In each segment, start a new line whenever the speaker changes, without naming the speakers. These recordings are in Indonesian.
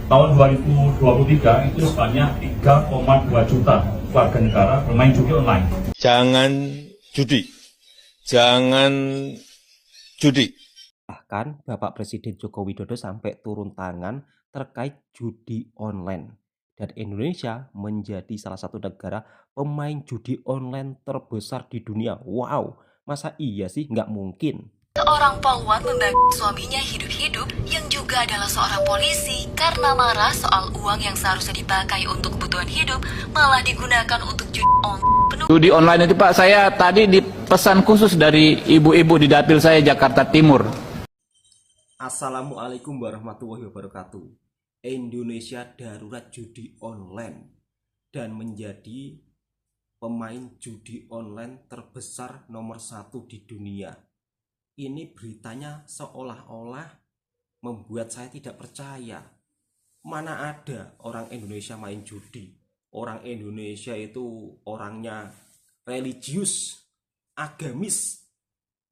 tahun 2023 itu sebanyak 3,2 juta warga negara bermain judi online.
Jangan judi. Jangan judi.
Bahkan Bapak Presiden Joko Widodo sampai turun tangan terkait judi online. Dan Indonesia menjadi salah satu negara pemain judi online terbesar di dunia. Wow, masa iya sih? Nggak mungkin.
Seorang polwan membagi suaminya hidup-hidup yang juga adalah seorang polisi karena marah soal uang yang seharusnya dipakai untuk kebutuhan hidup malah digunakan untuk judi online.
Judi online itu Pak, saya tadi dipesan khusus dari ibu-ibu di dapil saya Jakarta Timur.
Assalamualaikum warahmatullahi wabarakatuh. Indonesia darurat judi online dan menjadi pemain judi online terbesar nomor 1 di dunia. Ini beritanya seolah-olah membuat saya tidak percaya. Mana ada orang Indonesia main judi? Orang Indonesia itu orangnya religius, agamis.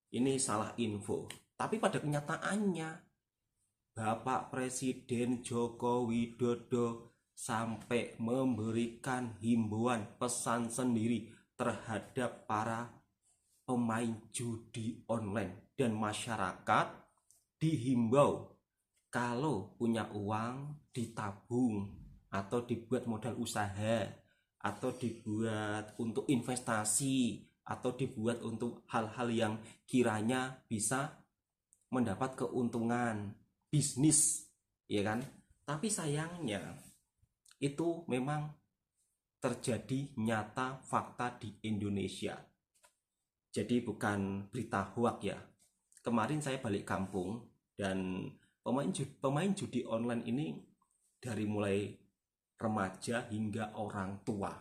Ini salah info. Tapi pada kenyataannya, Bapak Presiden Joko Widodo sampai memberikan himbauan pesan sendiri terhadap para pemain judi online. Dan masyarakat dihimbau kalau punya uang ditabung atau dibuat modal usaha atau dibuat untuk investasi atau dibuat untuk hal-hal yang kiranya bisa mendapat keuntungan bisnis, ya kan? Tapi sayangnya itu memang terjadi nyata fakta di Indonesia. Jadi bukan berita hoak ya. Kemarin saya balik kampung dan pemain judi online ini dari mulai remaja hingga orang tua.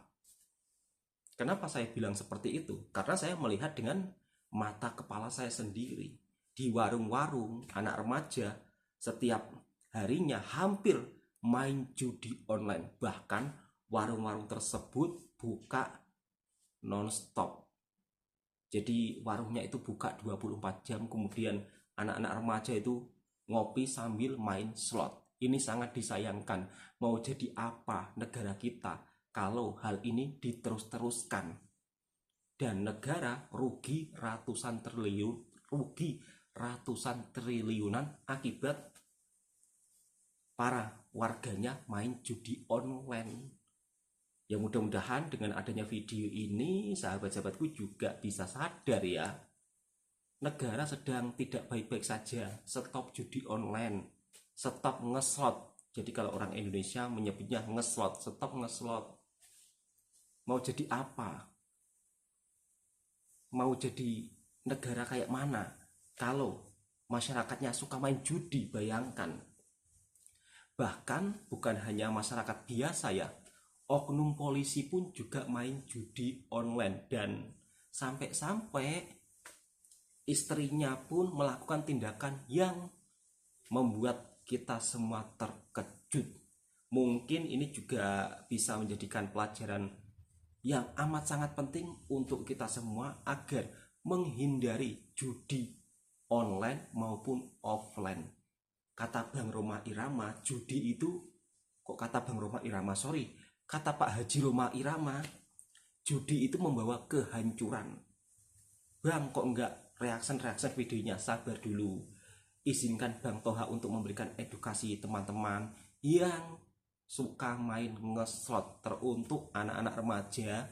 Kenapa saya bilang seperti itu? Karena saya melihat dengan mata kepala saya sendiri. Di warung-warung anak remaja setiap harinya hampir main judi online. Bahkan warung-warung tersebut buka non-stop. Jadi warungnya itu buka 24 jam, kemudian anak-anak remaja itu ngopi sambil main slot. Ini sangat disayangkan. Mau jadi apa negara kita kalau hal ini diterus-teruskan? Dan negara rugi ratusan triliunan akibat para warganya main judi online. Ya mudah-mudahan dengan adanya video ini sahabat-sahabatku juga bisa sadar ya, negara sedang tidak baik-baik saja. Stop judi online, stop ngeslot. Jadi kalau orang Indonesia menyebutnya ngeslot, stop ngeslot. Mau jadi apa? Mau jadi negara kayak mana kalau masyarakatnya suka main judi? Bayangkan. Bahkan bukan hanya masyarakat biasa ya, oknum polisi pun juga main judi online. Dan sampai-sampai istrinya pun melakukan tindakan yang membuat kita semua terkejut. Mungkin ini juga bisa menjadikan pelajaran yang amat sangat penting untuk kita semua agar menghindari judi online maupun offline. Kata Bang Rhoma Irama, judi itu, kata Pak Haji Rhoma Irama, judi itu membawa kehancuran. Bang, kok enggak reaction videonya? Sabar dulu. Izinkan Bang Toha untuk memberikan edukasi teman-teman yang suka main ngeslot. Teruntuk anak-anak remaja,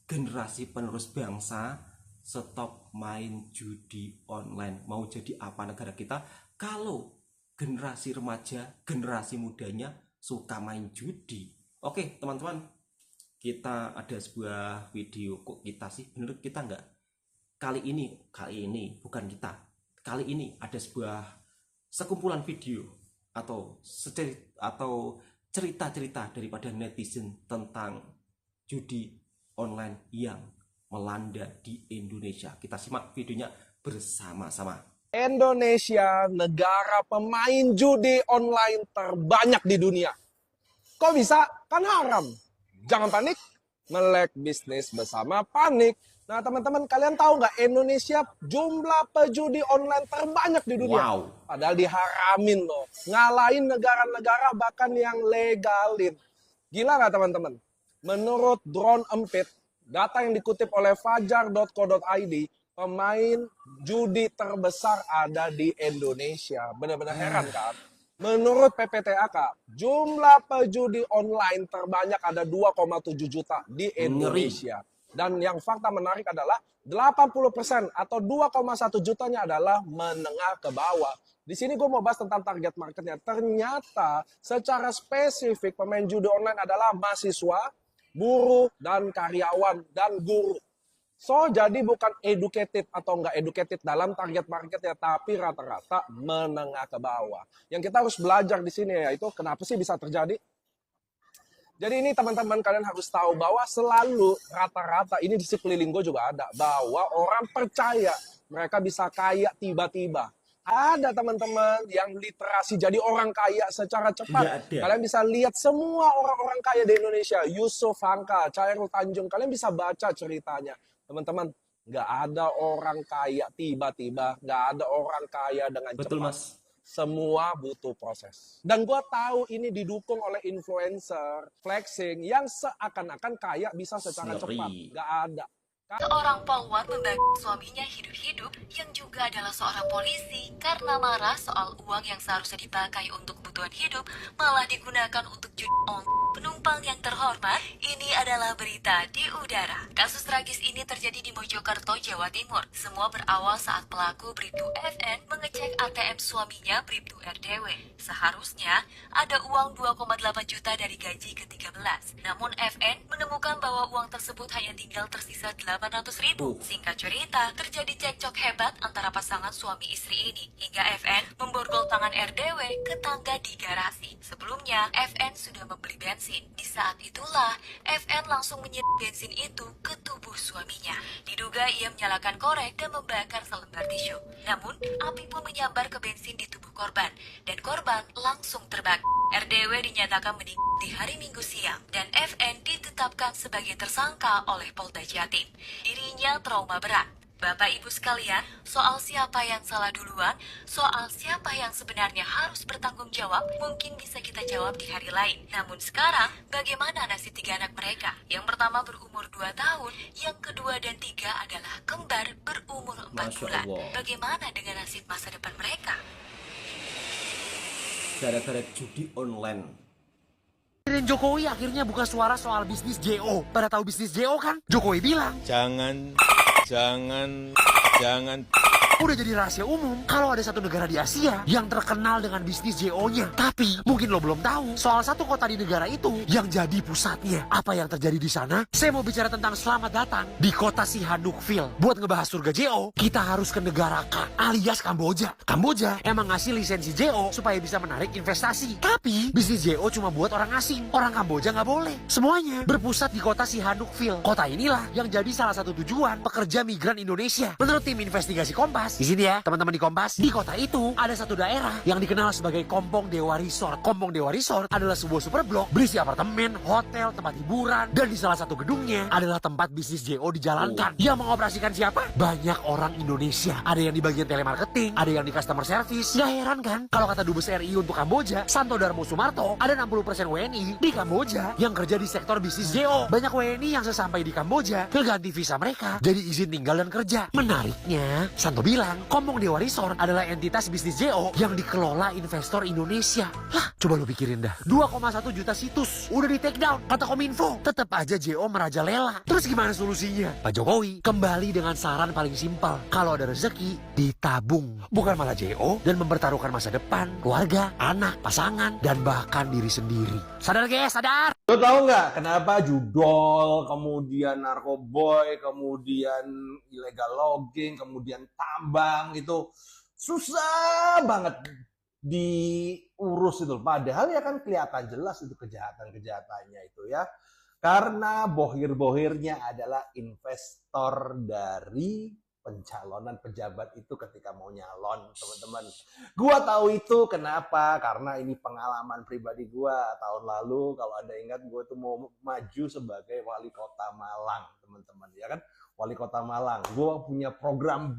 generasi penerus bangsa, stop main judi online. Mau jadi apa negara kita kalau generasi remaja, generasi mudanya suka main judi? Oke teman-teman, kita ada sebuah video. Kok kita sih? Bener kita enggak? Kali ini bukan kita. Kali ini ada sebuah sekumpulan video atau cerita-cerita daripada netizen tentang judi online yang melanda di Indonesia. Kita simak videonya bersama-sama.
Indonesia negara pemain judi online terbanyak di dunia. Kok bisa? Kan haram. Jangan panik, melek bisnis bersama Panik. Nah teman-teman, kalian tahu nggak Indonesia jumlah pejudi online terbanyak di dunia?
Wow.
Padahal diharamin loh. Ngalahin negara-negara bahkan yang legalin. Gila nggak teman-teman? Menurut Drone Empit, data yang dikutip oleh fajar.co.id, pemain judi terbesar ada di Indonesia. Benar-benar heran kan? Menurut PPTAK, jumlah pejudi online terbanyak ada 2,7 juta di Indonesia. Dan yang fakta menarik adalah 80% atau 2,1 jutanya adalah menengah ke bawah. Di sini gue mau bahas tentang target marketnya. Ternyata secara spesifik pemain judi online adalah mahasiswa, buruh, dan karyawan, dan guru. So, jadi bukan educated atau nggak educated dalam target marketnya, tapi rata-rata menengah ke bawah. Yang kita harus belajar di sini yaitu kenapa sih bisa terjadi? Jadi ini teman-teman kalian harus tahu bahwa selalu rata-rata, ini di sekeliling gue juga ada, bahwa orang percaya mereka bisa kaya tiba-tiba. Ada teman-teman yang literasi jadi orang kaya secara cepat. Kalian bisa lihat semua orang-orang kaya di Indonesia, Yusuf Hamka, Chairul Tanjung, kalian bisa baca ceritanya. Teman-teman, nggak ada orang kaya tiba-tiba, nggak ada orang kaya dengan cepat.
Betul, Mas.
Semua butuh proses. Dan gue tahu ini didukung oleh influencer, flexing, yang seakan-akan kaya bisa secara cepat. Nggak ada.
Seorang polwan membagi suaminya hidup-hidup yang juga adalah seorang polisi karena marah soal uang yang seharusnya dipakai untuk kebutuhan hidup malah digunakan untuk judi online. Penumpang yang terhormat, ini adalah berita di udara. Kasus tragis ini terjadi di Mojokerto, Jawa Timur. Semua berawal saat pelaku Bribtu FN mengecek ATM suaminya Bribtu RDW. Seharusnya ada uang 2,8 juta dari gaji ke-13. Namun FN menemukan bahwa uang tersebut hanya tinggal tersisa 800.000. Singkat cerita, terjadi cekcok hebat antara pasangan suami istri ini hingga FN memborgol tangan RDW ke tangga di garasi. Sebelumnya, FN sudah membeli bensin. Di saat itulah, FN langsung menyiram bensin itu ke tubuh suaminya. Diduga ia menyalakan korek dan membakar selembar tisu. Namun, api pun menyambar ke bensin di tubuh korban dan korban langsung terbakar. RDW dinyatakan meninggal di hari Minggu siang dan FN ditetapkan sebagai tersangka oleh Polda Jatim. Dirinya trauma berat. Bapak Ibu sekalian, soal siapa yang salah duluan, soal siapa yang sebenarnya harus bertanggung jawab, mungkin bisa kita jawab di hari lain. Namun sekarang, bagaimana nasib 3 anak mereka? Yang pertama berumur 2 tahun, yang kedua dan 3 adalah kembar berumur 4 bulan. Bagaimana dengan nasib masa depan mereka?
Gara-gara judi online.
Presiden Jokowi akhirnya buka suara soal bisnis JO. Pada tahu bisnis JO kan? Jokowi bilang,
Jangan
udah jadi rahasia umum kalau ada satu negara di Asia yang terkenal dengan bisnis JO-nya. Tapi mungkin lo belum tahu soal satu kota di negara itu yang jadi pusatnya. Apa yang terjadi di sana? Saya mau bicara tentang selamat datang di kota Sihanoukville. Buat ngebahas surga JO, kita harus ke negara K alias Kamboja. Kamboja emang ngasih lisensi JO supaya bisa menarik investasi. Tapi bisnis JO cuma buat orang asing. Orang Kamboja nggak boleh. Semuanya berpusat di kota Sihanoukville. Kota inilah yang jadi salah satu tujuan pekerja migran Indonesia. Menurut tim investigasi Kompas, di sini ya teman-teman di Kompas, di kota itu ada satu daerah yang dikenal sebagai Kompong Dewa Resort. Kompong Dewa Resort adalah sebuah super blok berisi apartemen, hotel, tempat hiburan, dan di salah satu gedungnya adalah tempat bisnis JO dijalankan. Yang mengoperasikan siapa? Banyak orang Indonesia. Ada yang di bagian telemarketing, ada yang di customer service. Gak heran kan kalau kata Dubes RI untuk Kamboja, Santo Darmo Sumarto, ada 60% WNI di Kamboja yang kerja di sektor bisnis JO. Banyak WNI yang sesampai di Kamboja ngeganti visa mereka jadi izin tinggal dan kerja. Menariknya, Santo bilang Kompong Dewa Resort adalah entitas bisnis JO yang dikelola investor Indonesia. Lah, coba lu pikirin dah. 2,1 juta situs udah di take down. Kata Kominfo, tetap aja JO merajalela. Terus gimana solusinya? Pak Jokowi kembali dengan saran paling simpel. Kalau ada rezeki, ditabung. Bukan malah JO dan mempertaruhkan masa depan, keluarga, anak, pasangan, dan bahkan diri sendiri. Sadar guys, sadar!
Lo tahu nggak kenapa judol, kemudian narkoboy, kemudian illegal logging, kemudian tambang itu susah banget diurus itu. Padahal ya kan kelihatan jelas itu kejahatan-kejahatannya itu ya. Karena bohir-bohirnya adalah investor dari pencalonan pejabat itu ketika mau nyalon, teman-teman. Gua tahu itu kenapa? Karena ini pengalaman pribadi gua tahun lalu. Kalau Anda ingat, gua tuh mau maju sebagai wali kota Malang, teman-teman, ya kan? Wali kota Malang. Gua punya program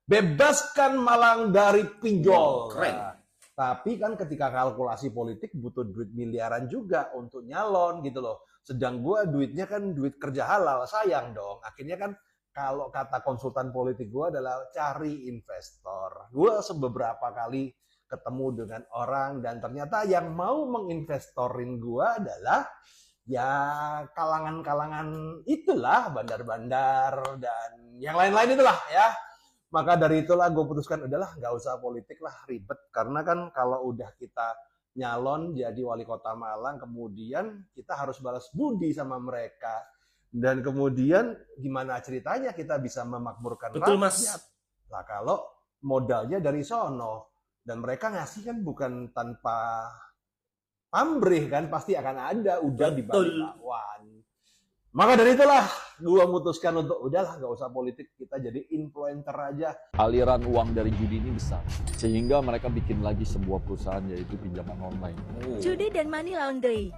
bebaskan Malang dari pinjol.
Keren.
Nah, tapi kan ketika kalkulasi politik butuh duit miliaran juga untuk nyalon gitu loh. Sedang gua duitnya kan duit kerja halal, sayang dong. Akhirnya kan kalau kata konsultan politik gue adalah cari investor. Gue beberapa kali ketemu dengan orang dan ternyata yang mau menginvestorin gue adalah ya kalangan-kalangan itulah, bandar-bandar dan yang lain-lain itulah ya. Maka dari itulah gue putuskan udahlah nggak usah politik lah, ribet. Karena kan kalau udah kita nyalon jadi wali kota Malang, kemudian kita harus balas budi sama mereka. Dan kemudian gimana ceritanya kita bisa memakmurkan
Betul,
rakyat?
Mas.
Lah kalau modalnya dari sono dan mereka ngasih kan bukan tanpa pamrih kan, pasti akan ada udah di balik lawan. Maka dari itulah gua memutuskan untuk udahlah nggak usah politik, kita jadi influencer aja.
Aliran uang dari judi ini besar, sehingga mereka bikin lagi sebuah perusahaan yaitu pinjaman online.
Judi dan money laundry.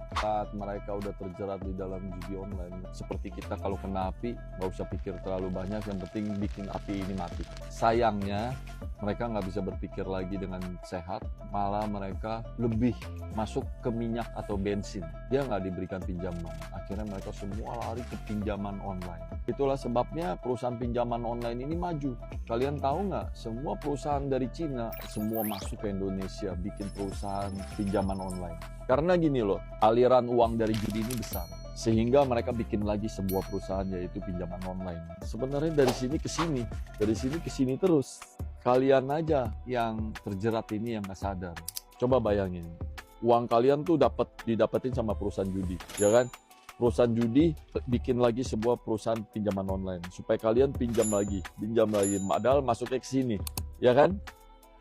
Saat mereka udah terjerat di dalam judi online, seperti kita kalau kena api, nggak usah pikir terlalu banyak, yang penting bikin api ini mati. Sayangnya, mereka nggak bisa berpikir lagi dengan sehat, malah mereka lebih masuk ke minyak atau bensin. Dia nggak diberikan pinjaman, akhirnya mereka semua lari ke pinjaman online. Itulah sebabnya perusahaan pinjaman online ini maju. Kalian tahu nggak, semua perusahaan dari Cina, semua masuk ke Indonesia, bikin perusahaan pinjaman online. Karena gini loh, aliran uang dari judi ini besar. Sehingga mereka bikin lagi sebuah perusahaan yaitu pinjaman online. Sebenarnya dari sini ke sini terus. Kalian aja yang terjerat ini yang nggak sadar. Coba bayangin, uang kalian tuh didapetin sama perusahaan judi, ya kan? Perusahaan judi bikin lagi sebuah perusahaan pinjaman online supaya kalian pinjam lagi, padahal masuknya ke sini, ya kan?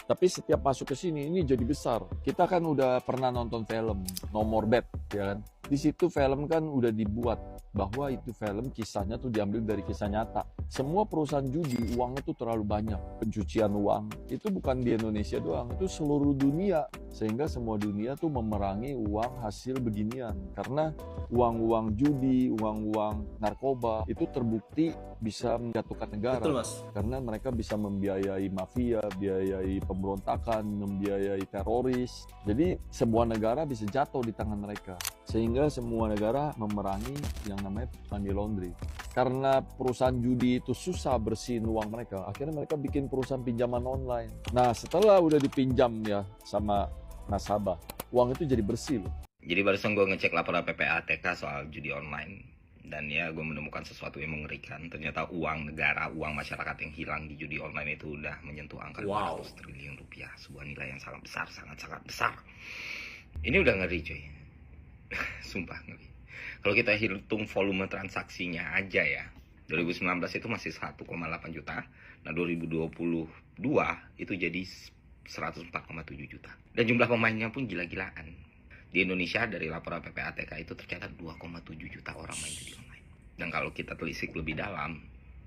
Tapi setiap masuk ke sini ini jadi besar. Kita kan udah pernah nonton film No More Bet, ya kan? Di situ film kan udah dibuat bahwa itu film kisahnya tuh diambil dari kisah nyata. Semua perusahaan judi uangnya tuh terlalu banyak. Pencucian uang itu bukan di Indonesia doang, itu seluruh dunia. Sehingga semua dunia tuh memerangi uang hasil beginian. Karena uang-uang judi, uang-uang narkoba itu terbukti bisa menjatuhkan negara.
Betul, Mas.
Karena mereka bisa membiayai mafia, biayai pemberontakan, membiayai teroris. Jadi sebuah negara bisa jatuh di tangan mereka. Sehingga semua negara memerangi yang namanya money laundry. Karena perusahaan judi itu susah bersihin uang mereka, akhirnya mereka bikin perusahaan pinjaman online. Nah, setelah udah dipinjam ya sama nasabah, uang itu jadi bersih loh.
Jadi barusan gue ngecek laporan PPATK soal judi online. Dan ya gue menemukan sesuatu yang mengerikan. Ternyata uang negara, uang masyarakat yang hilang di judi online itu udah menyentuh angka 200 triliun rupiah. Sebuah nilai yang sangat besar, sangat-sangat besar. Ini udah ngeri cuy. Sumpah ngeri. Kalau kita hitung volume transaksinya aja ya, 2019 itu masih 1,8 juta. Nah 2022 itu jadi 104,7 juta. Dan jumlah pemainnya pun gila-gilaan. Di Indonesia dari laporan PPATK itu tercatat 2,7 juta orang main judi online. Dan kalau kita telisik lebih dalam,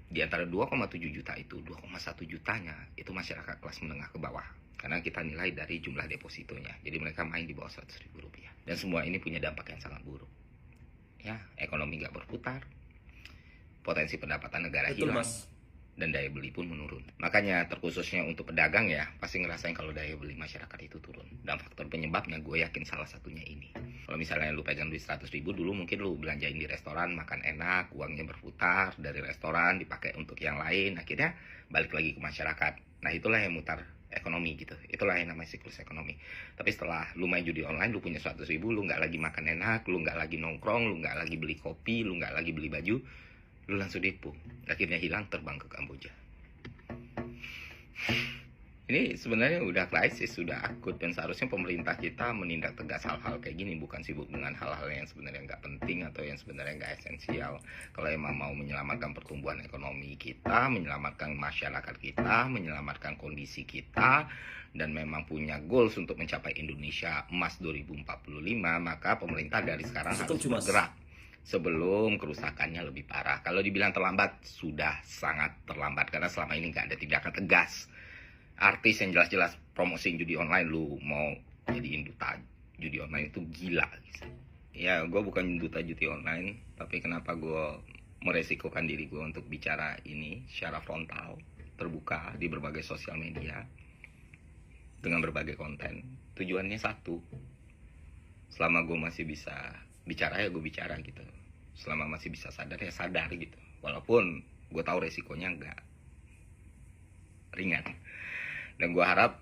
di antara 2,7 juta itu 2,1 jutanya itu masyarakat kelas menengah ke bawah. Karena kita nilai dari jumlah depositonya. Jadi mereka main di bawah 100.000 rupiah. Dan semua ini punya dampak yang sangat buruk. Ya, ekonomi nggak berputar, potensi pendapatan negara hilang,
Mas.
dan daya beli pun menurun. Makanya terkhususnya untuk pedagang ya, pasti ngerasain kalau daya beli masyarakat itu turun. Dan faktor penyebabnya gue yakin salah satunya ini. Kalau misalnya lu pegang duit 100.000 dulu, mungkin lu belanjain di restoran, makan enak, uangnya berputar dari restoran dipakai untuk yang lain, akhirnya balik lagi ke masyarakat. Nah itulah yang mutar ekonomi gitu, itulah yang namanya siklus ekonomi. Tapi setelah lu main judi online, lu punya 100.000, lu nggak lagi makan enak, lu nggak lagi nongkrong, lu nggak lagi beli kopi, lu nggak lagi beli baju, lu langsung dipu, akhirnya hilang terbang ke Kamboja. Ini sebenarnya udah krisis, sudah akut, dan seharusnya pemerintah kita menindak tegas hal-hal kayak gini, bukan sibuk dengan hal-hal yang sebenarnya nggak penting atau yang sebenarnya nggak esensial. Kalau emang mau menyelamatkan pertumbuhan ekonomi kita, menyelamatkan masyarakat kita, menyelamatkan kondisi kita, dan memang punya goals untuk mencapai Indonesia Emas 2045, maka pemerintah dari sekarang harus bergerak. sebelum kerusakannya lebih parah. Kalau dibilang terlambat, sudah sangat terlambat karena selama ini nggak ada tindakan tegas. Artis yang jelas-jelas promosiin judi online, lu mau jadiin duta judi online itu gila. Ya, gue bukan duta judi online, tapi kenapa gue meresikokan diri gue untuk bicara ini secara frontal, terbuka di berbagai sosial media dengan berbagai konten. Tujuannya satu, selama gue masih bisa bicara ya gue bicara gitu, selama masih bisa sadar ya sadar gitu, walaupun gue tahu resikonya nggak ringan. Dan gue harap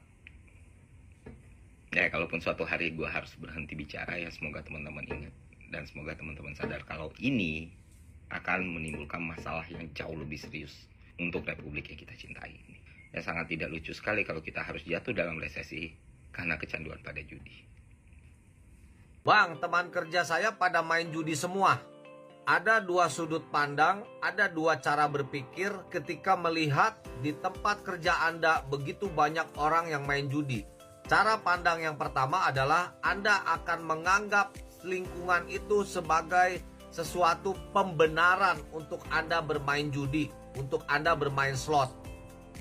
ya kalaupun suatu hari gue harus berhenti bicara, ya semoga teman-teman ingat dan semoga teman-teman sadar kalau ini akan menimbulkan masalah yang jauh lebih serius untuk republik yang kita cintai ini. Ya sangat tidak lucu sekali kalau kita harus jatuh dalam resesi karena kecanduan pada judi.
Bang, teman kerja saya pada main judi semua. Ada dua sudut pandang, ada dua cara berpikir ketika melihat di tempat kerja Anda begitu banyak orang yang main judi. Cara pandang yang pertama adalah Anda akan menganggap lingkungan itu sebagai sesuatu pembenaran untuk Anda bermain judi, untuk Anda bermain slot.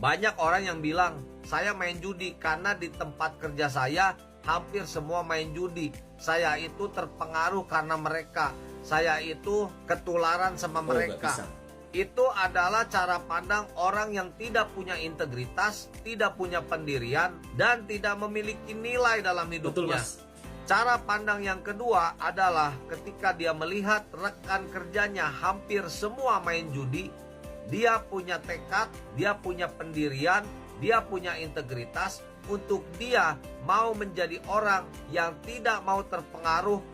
Banyak orang yang bilang, saya main judi karena di tempat kerja saya hampir semua main judi. Saya itu terpengaruh karena mereka. Saya itu ketularan sama mereka. Itu adalah cara pandang orang yang tidak punya integritas, tidak punya pendirian, dan tidak memiliki nilai dalam hidupnya. Cara pandang yang kedua adalah ketika dia melihat rekan kerjanya hampir semua main judi, dia punya tekad, dia punya pendirian, dia punya integritas untuk dia mau menjadi orang yang tidak mau terpengaruh,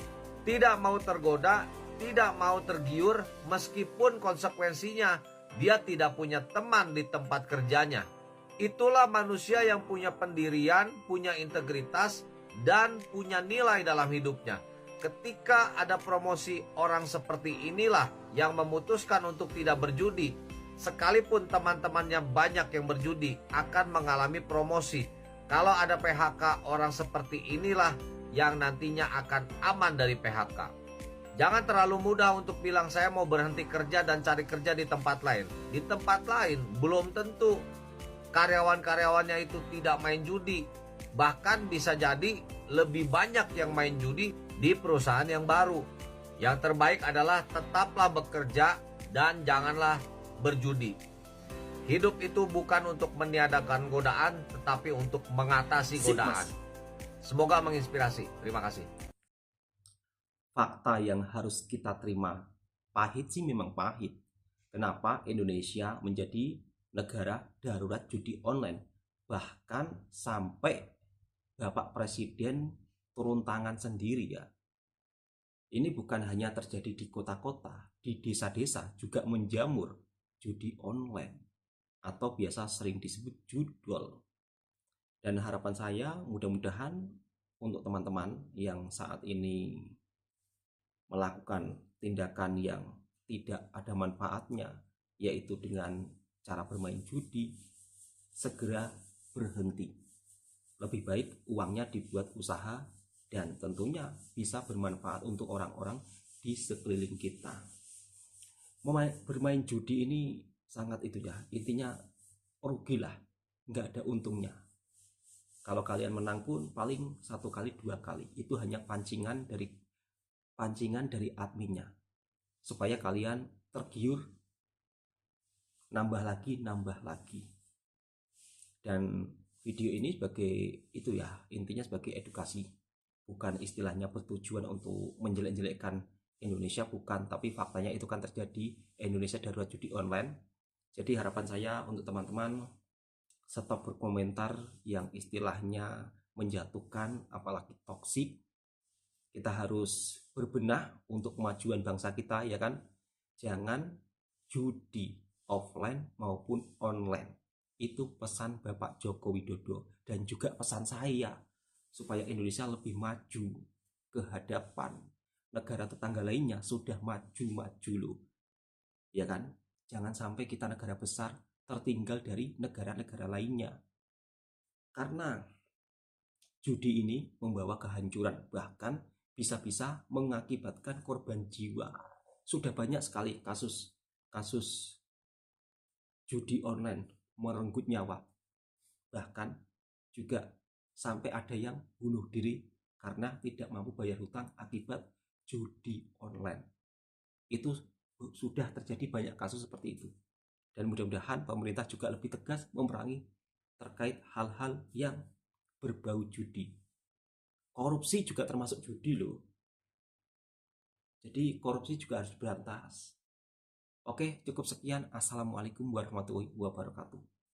tidak mau tergoda, tidak mau tergiur meskipun konsekuensinya dia tidak punya teman di tempat kerjanya. Itulah manusia yang punya pendirian, punya integritas, dan punya nilai dalam hidupnya. Ketika ada promosi, orang seperti inilah yang memutuskan untuk tidak berjudi. Sekalipun teman-temannya banyak yang berjudi akan mengalami promosi. Kalau ada PHK, orang seperti inilah yang nantinya akan aman dari PHK. Jangan terlalu mudah untuk bilang saya mau berhenti kerja dan cari kerja di tempat lain. Di tempat lain belum tentu karyawan-karyawannya itu tidak main judi. Bahkan bisa jadi lebih banyak yang main judi di perusahaan yang baru. Yang terbaik adalah tetaplah bekerja dan janganlah berjudi. Hidup itu bukan untuk meniadakan godaan, tetapi untuk mengatasi godaan. Semoga menginspirasi. Terima kasih.
Fakta yang harus kita terima, pahit sih memang pahit. Kenapa Indonesia menjadi negara darurat judi online? Bahkan sampai Bapak Presiden turun tangan sendiri ya. Ini bukan hanya terjadi di kota-kota, di desa-desa juga menjamur judi online atau biasa sering disebut judol. Dan harapan saya mudah-mudahan untuk teman-teman yang saat ini melakukan tindakan yang tidak ada manfaatnya, yaitu dengan cara bermain judi, segera berhenti. Lebih baik uangnya dibuat usaha dan tentunya bisa bermanfaat untuk orang-orang di sekeliling kita. Bermain judi ini sangat itu ya, intinya rugilah, nggak ada untungnya. Kalau kalian menang pun paling 1 kali 2 kali, itu hanya pancingan dari adminnya supaya kalian tergiur nambah lagi. Dan video ini sebagai itu ya, intinya sebagai edukasi, bukan istilahnya bertujuan untuk menjelek-jelekkan Indonesia, bukan, tapi faktanya itu kan terjadi. Indonesia darurat judi online. Jadi harapan saya untuk teman-teman stop berkomentar yang istilahnya menjatuhkan apalagi toksik. Kita harus berbenah untuk kemajuan bangsa kita, ya kan? Jangan judi offline maupun online. Itu pesan Bapak Joko Widodo dan juga pesan saya supaya Indonesia lebih maju ke hadapan negara tetangga lainnya sudah maju-maju loh. Ya kan? Jangan sampai kita negara besar tertinggal dari negara-negara lainnya. Karena judi ini membawa kehancuran, bahkan bisa-bisa mengakibatkan korban jiwa. sudah banyak sekali kasus judi online merenggut nyawa. Bahkan juga sampai ada yang bunuh diri karena tidak mampu bayar hutang akibat judi online. Itu sudah terjadi banyak kasus seperti itu. Dan mudah-mudahan pemerintah juga lebih tegas memerangi terkait hal-hal yang berbau judi. Korupsi juga termasuk judi loh. Jadi korupsi juga harus berantas. Oke, cukup sekian. Assalamualaikum warahmatullahi wabarakatuh.